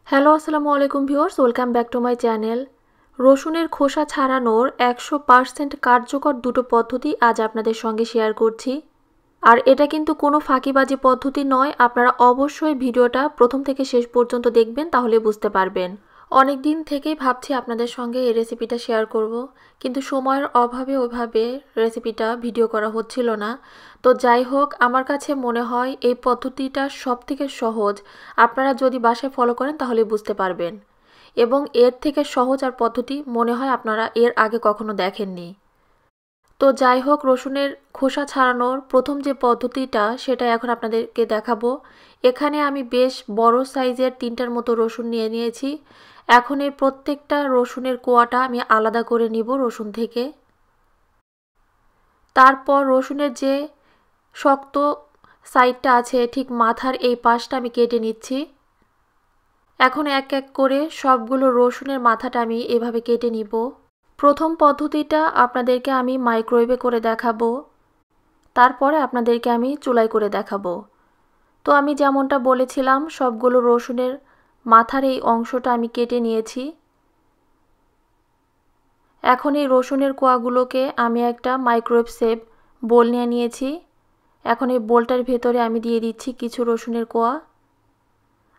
Hello আসসালামু আলাইকুম viewers, welcome back to my channel. রসুনের খোসা ছাড়ানোর 100% কার্যকর দুটো পদ্ধতি আজ আপনাদের সঙ্গে শেয়ার করছি। আর এটা কিন্তু কোনো ফাঁকিবাজি পদ্ধতি নয়, আপনারা অবশ্যই ভিডিওটা প্রথম থেকে শেষ পর্যন্ত দেখবেন, তাহলে বুঝতে পারবেন। অনেক দিন থেকেই ভাবছি আপনাদের সঙ্গে এই রেসিপিটা শেয়ার করব, কিন্তু সময়ের অভাবে ওইভাবে রেসিপিটা ভিডিও করা হচ্ছিল না। তো যাই হোক, আমার কাছে মনে হয় এই পদ্ধতিটা সবথেকে সহজ। আপনারা যদি বাসায় ফলো করেন তাহলে বুঝতে পারবেন, এবং এর থেকে সহজ আর পদ্ধতি মনে হয় আপনারা এর আগে কখনো দেখেননি। তো যাই হোক, রসুনের খোসা ছাড়ানোর প্রথম যে পদ্ধতিটা সেটা এখন আপনাদেরকে দেখাবো। এখানে আমি বেশ বড় সাইজের 3টার মতো রসুন নিয়ে নিয়েছি। এখন এই প্রত্যেকটা রসুনের কোয়াটা আমি আলাদা করে নিব রসুন থেকে। তারপর রসুনের যে শক্ত সাইডটা আছে, ঠিক মাথার এই পাশটা আমি কেটে নিচ্ছি। এখন এক এক করে সবগুলো রসুনের মাথাটা আমি এভাবে কেটে নিব। প্রথম পদ্ধতিটা আপনাদেরকে আমি মাইক্রোওয়েভে করে দেখাবো, তারপরে আপনাদেরকে আমি চুলায় করে দেখাবো। তো আমি যেমনটা বলেছিলাম, সবগুলো রসুনের মাথার এই অংশটা আমি কেটে নিয়েছি। এখন এই রসুনের কোয়াগুলোকে আমি একটা মাইক্রোওয়েভ সেভ বোল নিয়ে নিয়েছি। এখন এই বোলটার ভেতরে আমি দিয়ে দিচ্ছি কিছু রসুনের কোয়া।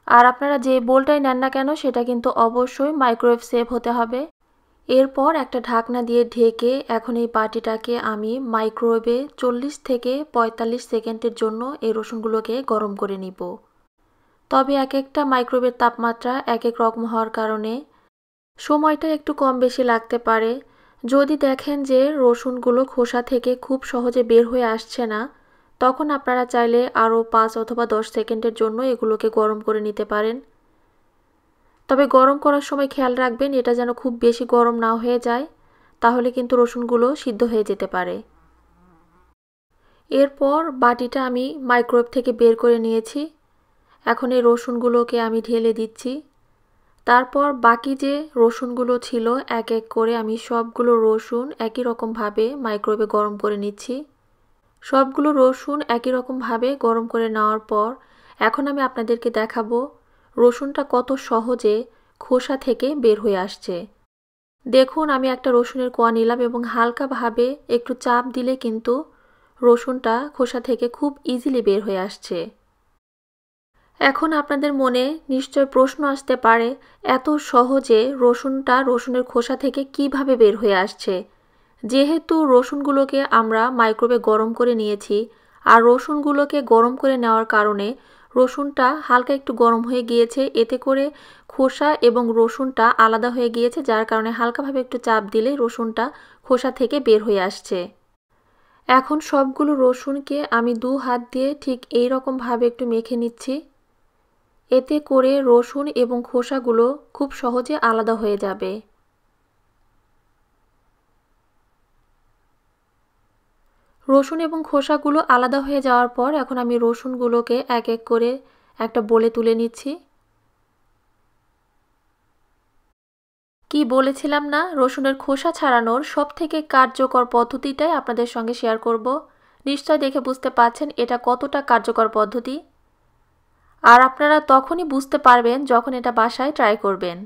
আর আপনারা যে বোলটাই নেন না কেন, সেটা কিন্তু অবশ্যই মাইক্রোওয়েভ সেভ হতে হবে। এরপর একটা ঢাকনা দিয়ে ঢেকে এখন এই বাটিটাকে আমি মাইক্রোওয়েভে 40 থেকে 45 সেকেন্ডের জন্য এই রসুনগুলোকে গরম করে নিব। তবে এক একটা মাইক্রোওয়েভের তাপমাত্রা এক এক রকম হওয়ার কারণে সময়টা একটু কম বেশি লাগতে পারে। যদি দেখেন যে রসুনগুলো খোসা থেকে খুব সহজে বের হয়ে আসছে না, তখন আপনারা চাইলে আরও 5 অথবা 10 সেকেন্ডের জন্য এগুলোকে গরম করে নিতে পারেন। তবে গরম করার সময় খেয়াল রাখবেন এটা যেন খুব বেশি গরম না হয়ে যায়, তাহলে কিন্তু রসুনগুলো সিদ্ধ হয়ে যেতে পারে। এরপর বাটিটা আমি মাইক্রোওয়েভ থেকে বের করে নিয়েছি। এখন এই রসুনগুলোকে আমি ঢেলে দিচ্ছি। তারপর বাকি যে রসুনগুলো ছিল এক এক করে আমি সবগুলো রসুন একই রকমভাবে মাইক্রোওয়েভে গরম করে নিচ্ছি। সবগুলো রসুন একই রকমভাবে গরম করে নেওয়ার পর এখন আমি আপনাদেরকে দেখাবো রসুনটা কত সহজে খোসা থেকে বের হয়ে আসছে। দেখুন, আমি একটা রসুনের কোয়া নিলাম এবং হালকাভাবে একটু চাপ দিলে কিন্তু রসুনটা খোসা থেকে খুব ইজিলি বের হয়ে আসছে। এখন আপনাদের মনে নিশ্চয় প্রশ্ন আসতে পারে, এত সহজে রসুনের খোসা থেকে কিভাবে বের হয়ে আসছে? যেহেতু রসুনগুলোকে আমরা মাইক্রোওয়েভে গরম করে নিয়েছি, আর রসুনগুলোকে গরম করে নেওয়ার কারণে রসুনটা হালকা একটু গরম হয়ে গিয়েছে, এতে করে খোসা এবং রসুনটা আলাদা হয়ে গিয়েছে, যার কারণে হালকাভাবে একটু চাপ দিলে রসুনটা খোসা থেকে বের হয়ে আসছে। এখন সবগুলো রসুনকে আমি 2 হাত দিয়ে ঠিক এই রকমভাবে একটু মেখে নিচ্ছি। এতে করে রসুন এবং খোসাগুলো খুব সহজে আলাদা হয়ে যাবে। রসুন এবং খোসাগুলো আলাদা হয়ে যাওয়ার পর এখন আমি রসুনগুলোকে এক এক করে একটা বোলে তুলে নিচ্ছি। কি বলেছিলাম না, রসুনের খোসা ছাড়ানোর সবথেকে কার্যকর পদ্ধতিটাই আপনাদের সঙ্গে শেয়ার করব। নিশ্চয় দেখে বুঝতে পারছেন এটা কতটা কার্যকর পদ্ধতি। আর আপনারা তখনই বুঝতে পারবেন যখন এটা বাসায় ট্রাই করবেন।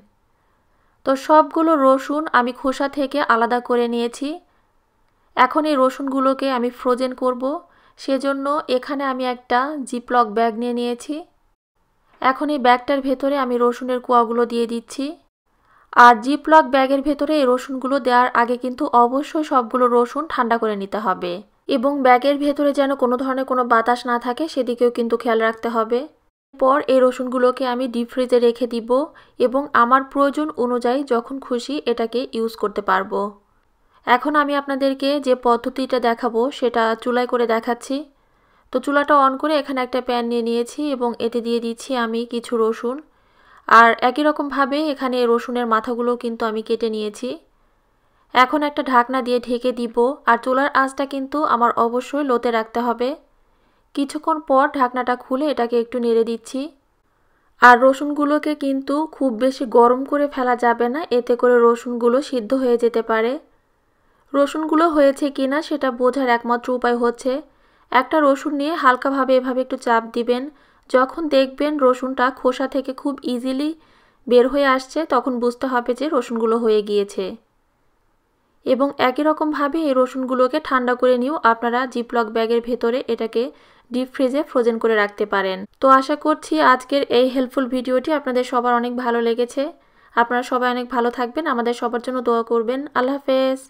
তো সবগুলো রসুন আমি খোসা থেকে আলাদা করে নিয়েছি। এখন এই রসুনগুলোকে আমি ফ্রোজেন করব, সেজন্য এখানে আমি একটা জিপলক ব্যাগ নিয়ে নিয়েছি। এখন এই ব্যাগটার ভেতরে আমি রসুনের কোয়াগুলো দিয়ে দিচ্ছি। আর জিপলক ব্যাগের ভেতরে এই রসুনগুলো দেওয়ার আগে কিন্তু অবশ্যই সবগুলো রসুন ঠান্ডা করে নিতে হবে, এবং ব্যাগের ভেতরে যেন কোনো ধরনের কোনো বাতাস না থাকে সেদিকেও কিন্তু খেয়াল রাখতে হবে। এরপর এই রসুনগুলোকে আমি ডিপ ফ্রিজে রেখে দিব, এবং আমার প্রয়োজন অনুযায়ী যখন খুশি এটাকে ইউজ করতে পারবো। এখন আমি আপনাদেরকে যে পদ্ধতিটা দেখাবো সেটা চুলায় করে দেখাচ্ছি। তো চুলাটা অন করে এখানে একটা প্যান নিয়ে নিয়েছি এবং এতে দিয়ে দিচ্ছি আমি কিছু রসুন। আর একই রকমভাবে এখানে রসুনের মাথাগুলো কিন্তু আমি কেটে নিয়েছি। এখন একটা ঢাকনা দিয়ে ঢেকে দিব, আর চুলার আঁচটা কিন্তু আমার অবশ্যই লোতে রাখতে হবে। কিছুক্ষণ পর ঢাকনাটা খুলে এটাকে একটু নেড়ে দিচ্ছি। আর রসুনগুলোকে কিন্তু খুব বেশি গরম করে ফেলা যাবে না, এতে করে রসুনগুলো সিদ্ধ হয়ে যেতে পারে। রসুনগুলো হয়েছে কিনা সেটা বোঝার একমাত্র উপায় হচ্ছে একটা রসুন নিয়ে হালকাভাবে এভাবে একটু চাপ দিবেন। যখন দেখবেন রসুনটা খোসা থেকে খুব ইজিলি বের হয়ে আসছে তখন বুঝতে হবে যে রসুনগুলো হয়ে গিয়েছে। এবং একই রকমভাবে এই রসুনগুলোকে ঠান্ডা করে নিয়েও আপনারা জিপলক ব্যাগের ভেতরে এটাকে ডিপ ফ্রিজে ফ্রোজেন করে রাখতে পারেন। তো আশা করছি আজকের এই হেল্পফুল ভিডিওটি আপনাদের সবার অনেক ভালো লেগেছে। আপনারা সবাই অনেক ভালো থাকবেন, আমাদের সবার জন্য দোয়া করবেন। আল্লাহ হাফেজ।